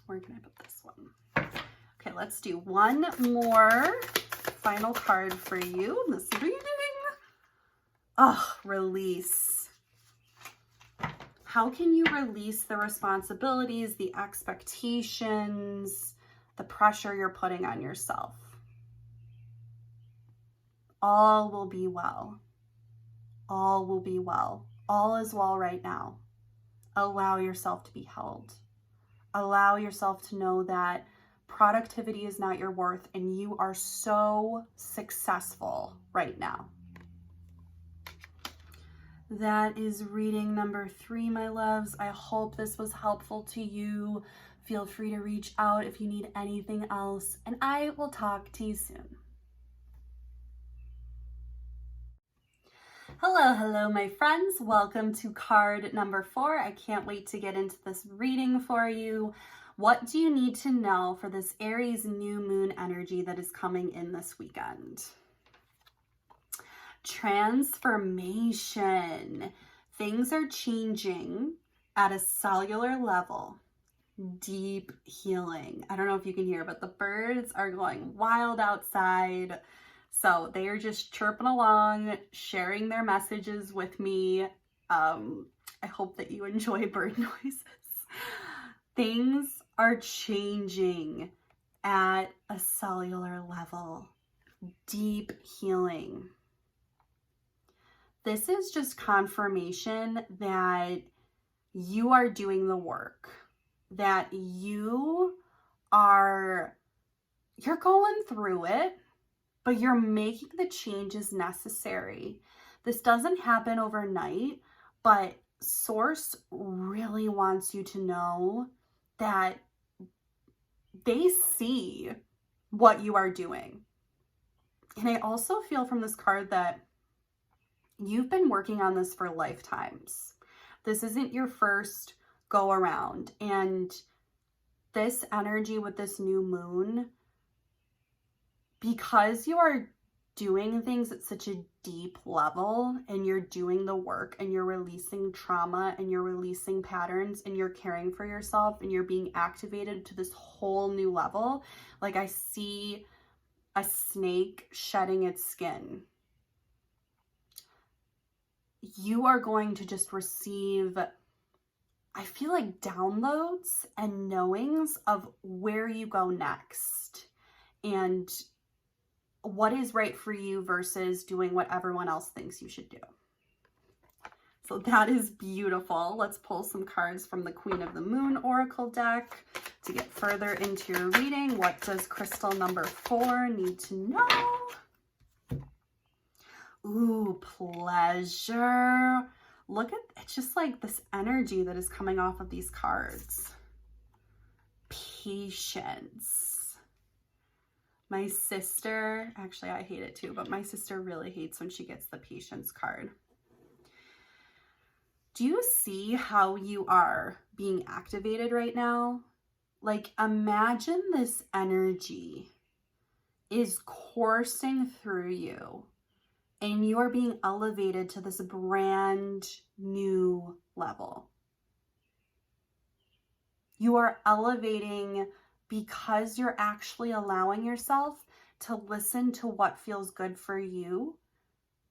Where can I put this one? Okay, let's do one more final card for you in this reading. Oh, release. How can you release the responsibilities, the expectations, the pressure you're putting on yourself? All will be well. All will be well. All is well right now. Allow yourself to be held. Allow yourself to know that productivity is not your worth and you are so successful right now. That is reading number 3, my loves. I hope this was helpful to you. Feel free to reach out if you need anything else, and I will talk to you soon. Hello, my friends. Welcome to card number 4. I can't wait to get into this reading for you. What do you need to know for this Aries new moon energy that is coming in this weekend? Transformation. Things are changing at a cellular level. Deep healing. I don't know if you can hear, but the birds are going wild outside. So they are just chirping along, sharing their messages with me. I hope that you enjoy bird noises. Things are changing at a cellular level. Deep healing. This is just confirmation that you are doing the work, that you're going through it, but you're making the changes necessary. This doesn't happen overnight, but Source really wants you to know that they see what you are doing. And I also feel from this card that you've been working on this for lifetimes. This isn't your first go around. And this energy with this new moon, because you are doing things at such a deep level, and you're doing the work, and you're releasing trauma, and you're releasing patterns, and you're caring for yourself, and you're being activated to this whole new level. Like I see a snake shedding its skin. You are going to just receive, I feel like, downloads and knowings of where you go next and what is right for you versus doing what everyone else thinks you should do. So that is beautiful. Let's pull some cards from the Queen of the Moon Oracle deck to get further into your reading. What does crystal number 4 need to know? Ooh, pleasure. Look at, it's just like this energy that is coming off of these cards. Patience. My sister, actually I hate it too, but my sister really hates when she gets the patience card. Do you see how you are being activated right now? Like, imagine this energy is coursing through you and you are being elevated to this brand new level. You are elevating because you're actually allowing yourself to listen to what feels good for you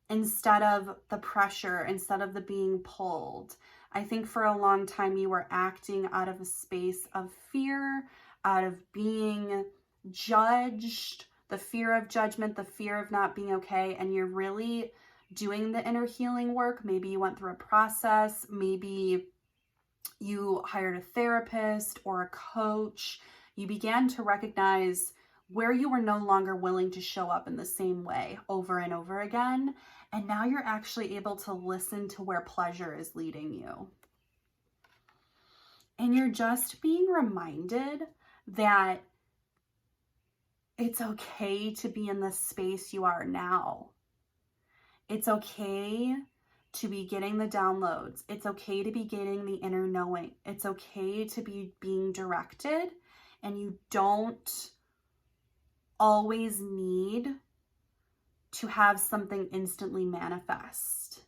instead of the pressure, instead of the being pulled. I think for a long time you were acting out of a space of fear, out of being judged, the fear of judgment, the fear of not being okay, and you're really doing the inner healing work. Maybe you went through a process, maybe you hired a therapist or a coach. You began to recognize where you were no longer willing to show up in the same way over and over again. And now you're actually able to listen to where pleasure is leading you. And you're just being reminded that it's okay to be in the space you are now. It's okay to be getting the downloads. It's okay to be getting the inner knowing. It's okay to be being directed, and you don't always need to have something instantly manifest.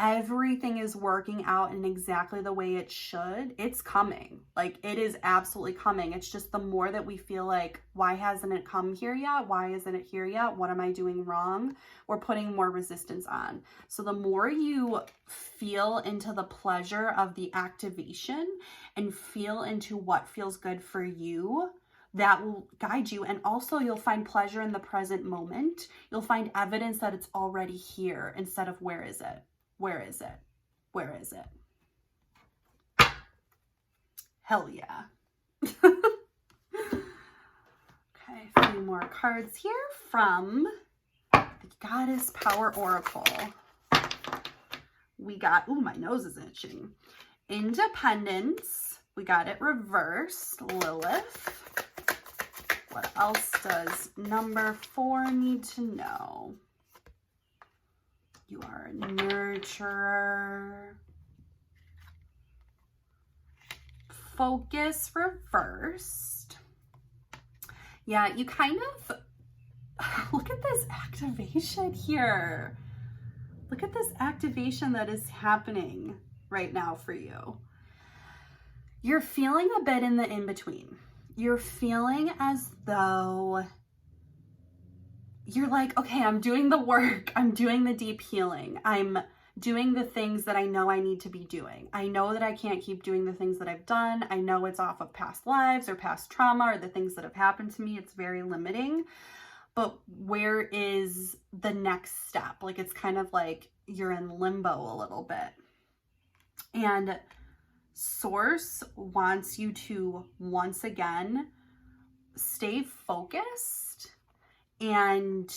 Everything is working out in exactly the way it should. It's coming. Like, it is absolutely coming. It's just the more that we feel like, why hasn't it come here yet? Why isn't it here yet? What am I doing wrong? We're putting more resistance on. So the more you feel into the pleasure of the activation and feel into what feels good for you, that will guide you. And also you'll find pleasure in the present moment. You'll find evidence that it's already here instead of where is it? Where is it? Where is it? Hell yeah. Okay, a few more cards here from the Goddess Power Oracle. We got, ooh, my nose is itching. Independence. We got it reversed. Lilith. What else does number 4 need to know? You are a nurturer. Focus reversed. Yeah, you kind of, look at this activation here. Look at this activation that is happening right now for you. You're feeling a bit in the in-between. You're feeling as though you're like, okay, I'm doing the work. I'm doing the deep healing. I'm doing the things that I know I need to be doing. I know that I can't keep doing the things that I've done. I know it's off of past lives or past trauma or the things that have happened to me. It's very limiting. But where is the next step? Like, it's kind of like you're in limbo a little bit. And Source wants you to, once again, stay focused and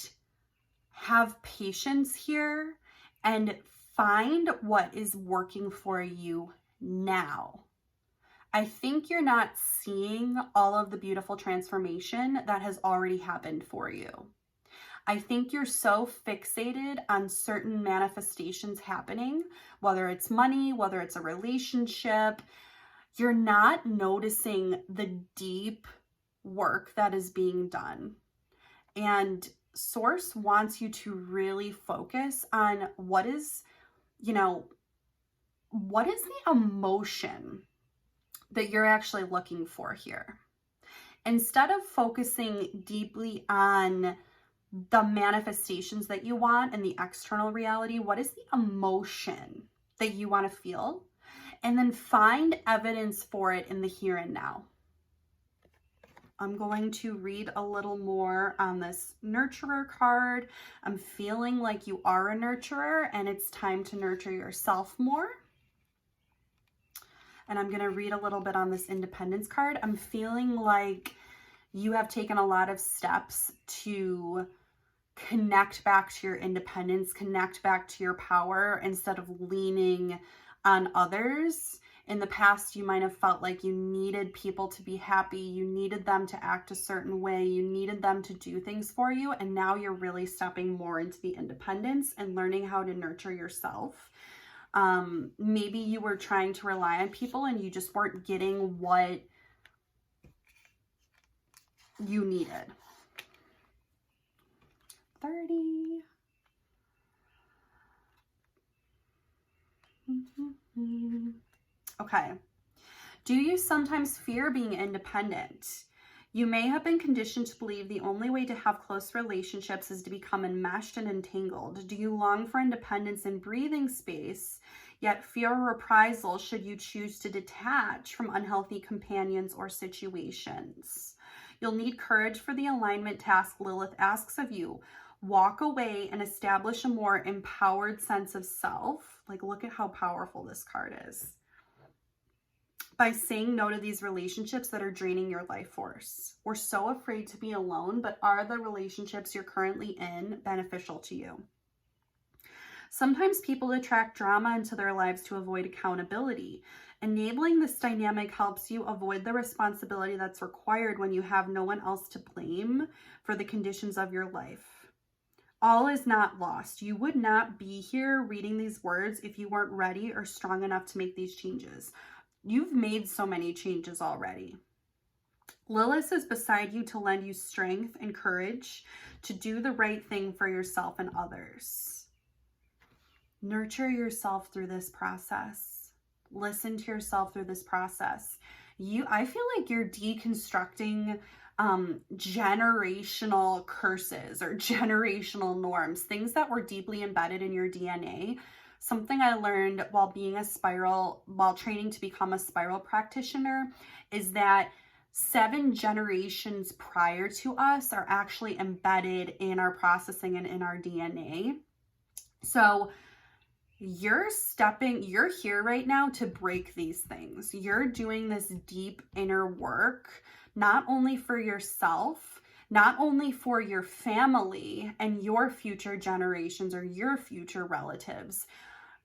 have patience here and find what is working for you now. I think you're not seeing all of the beautiful transformation that has already happened for you. I think you're so fixated on certain manifestations happening, whether it's money, whether it's a relationship, you're not noticing the deep work that is being done. And Source wants you to really focus on what is, what is the emotion that you're actually looking for here. Instead of focusing deeply on the manifestations that you want and the external reality, what is the emotion that you want to feel? And then find evidence for it in the here and now. I'm going to read a little more on this nurturer card. I'm feeling like you are a nurturer and it's time to nurture yourself more. And I'm going to read a little bit on this independence card. I'm feeling like you have taken a lot of steps to connect back to your independence, connect back to your power instead of leaning on others. In the past, you might have felt like you needed people to be happy. You needed them to act a certain way. You needed them to do things for you. And now you're really stepping more into the independence and learning how to nurture yourself. Maybe you were trying to rely on people and you just weren't getting what you needed. 30. Okay. Do you sometimes fear being independent? You may have been conditioned to believe the only way to have close relationships is to become enmeshed and entangled. Do you long for independence and breathing space, yet fear reprisal should you choose to detach from unhealthy companions or situations? You'll need courage for the alignment task Lilith asks of you. Walk away and establish a more empowered sense of self. Like, look at how powerful this card is. By saying no to these relationships that are draining your life force. We're so afraid to be alone, but are the relationships you're currently in beneficial to you? Sometimes people attract drama into their lives to avoid accountability. Enabling this dynamic helps you avoid the responsibility that's required when you have no one else to blame for the conditions of your life. All is not lost. You would not be here reading these words if you weren't ready or strong enough to make these changes. You've made so many changes already. Lilith is beside you to lend you strength and courage to do the right thing for yourself and others. Nurture yourself through this process. Listen to yourself through this process. I feel like you're deconstructing generational curses or generational norms, things that were deeply embedded in your DNA. Something I learned while training to become a spiral practitioner is that 7 generations prior to us are actually embedded in our processing and in our DNA. So you're here right now to break these things. You're doing this deep inner work, not only for yourself, not only for your family and your future generations or your future relatives.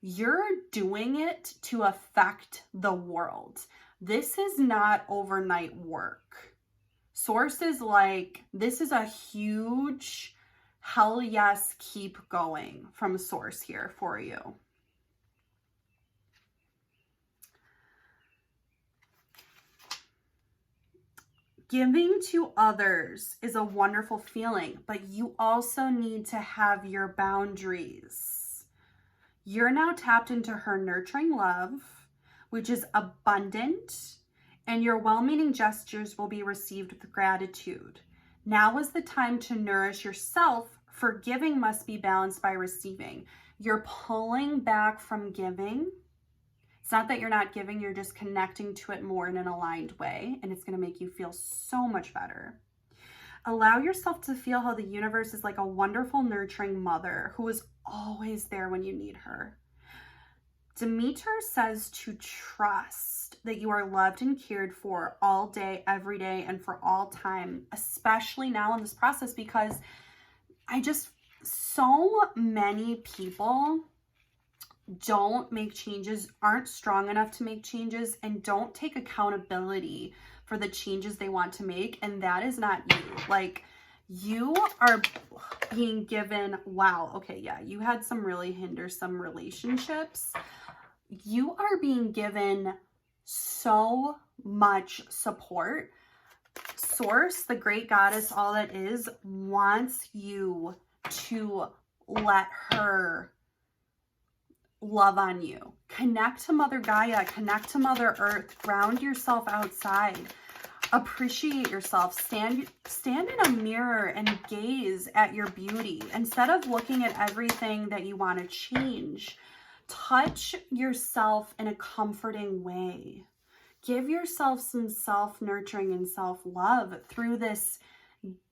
You're doing it to affect the world. This is not overnight work. Source is like, this is a huge hell yes, keep going from Source here for you. Giving to others is a wonderful feeling, but you also need to have your boundaries. You're now tapped into her nurturing love, which is abundant, and your well-meaning gestures will be received with gratitude. Now is the time to nourish yourself, for giving must be balanced by receiving. You're pulling back from giving. It's not that you're not giving, you're just connecting to it more in an aligned way, and it's going to make you feel so much better. Allow yourself to feel how the universe is like a wonderful, nurturing mother who is always there when you need her. Demeter says to trust that you are loved and cared for all day, every day, and for all time, especially now in this process, because so many people don't make changes, aren't strong enough to make changes, and don't take accountability for the changes they want to make. And that is not you. Like, you are being given, wow, okay, yeah, you had some really hindersome relationships. You are being given so much support. Source, the great goddess, all that is, wants you to let her love on you. Connect to Mother Gaia, connect to Mother Earth, ground yourself outside, appreciate yourself, stand in a mirror and gaze at your beauty. Instead of looking at everything that you want to change, touch yourself in a comforting way. Give yourself some self-nurturing and self-love through this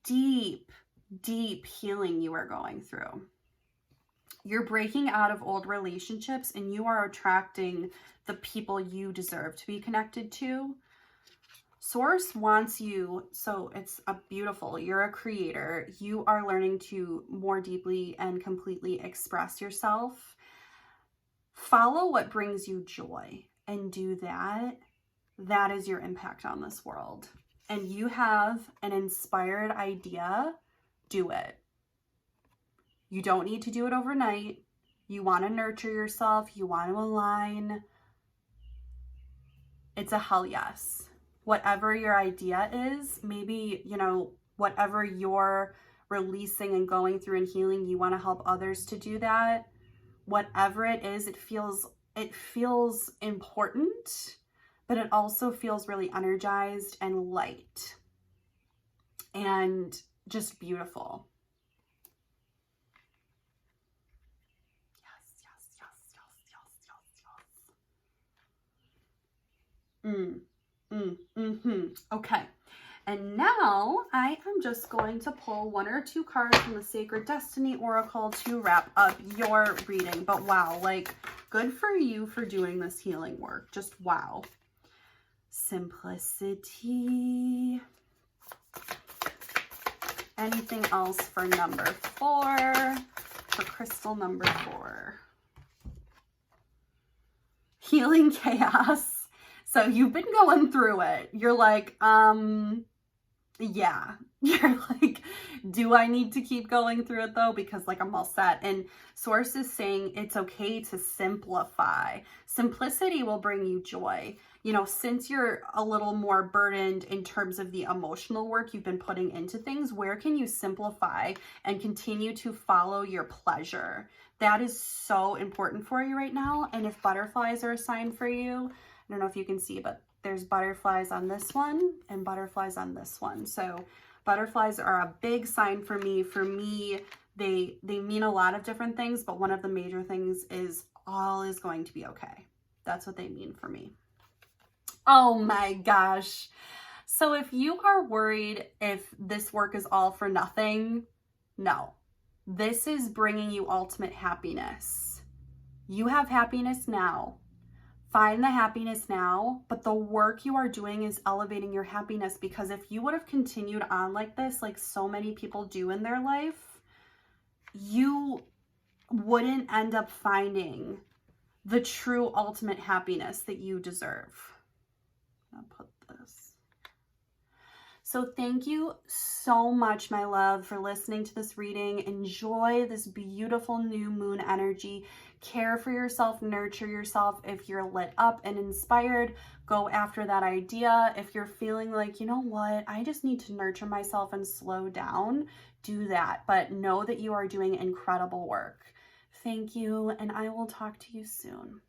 deep, deep healing you are going through. You're breaking out of old relationships and you are attracting the people you deserve to be connected to. Source wants you, so it's a beautiful, you're a creator. You are learning to more deeply and completely express yourself. Follow what brings you joy and do that. That is your impact on this world. And you have an inspired idea, do it. You don't need to do it overnight. You want to nurture yourself. You want to align. It's a hell yes. Whatever your idea is, maybe, you know, whatever you're releasing and going through and healing, you want to help others to do that. Whatever it is, it feels important, but it also feels really energized and light and just beautiful. Okay, and now I am just going to pull 1 or 2 cards from the Sacred Destiny Oracle to wrap up your reading. But wow, like, good for you for doing this healing work. Just wow. Simplicity. Anything else for number 4? For crystal number 4. Healing chaos. So you've been going through it. You're like, yeah. You're like, do I need to keep going through it though? Because like I'm all set. And Source is saying it's okay to simplify. Simplicity will bring you joy. You know, since you're a little more burdened in terms of the emotional work you've been putting into things, where can you simplify and continue to follow your pleasure? That is so important for you right now. And if butterflies are a sign for you, I don't know if you can see, but there's butterflies on this one and butterflies on this one. So butterflies are a big sign for me. For me, they mean a lot of different things, but one of the major things is all is going to be okay. That's what they mean for me. Oh my gosh. So if you are worried if this work is all for nothing, no. This is bringing you ultimate happiness. You have happiness now. Find the happiness now, but the work you are doing is elevating your happiness, because if you would have continued on like this, like so many people do in their life, you wouldn't end up finding the true ultimate happiness that you deserve. I'll put this. So thank you so much, my love, for listening to this reading. Enjoy this beautiful new moon energy. Care for yourself, nurture yourself. If you're lit up and inspired, go after that idea. If you're feeling like, you know what, I just need to nurture myself and slow down, do that. But know that you are doing incredible work. Thank you, and I will talk to you soon.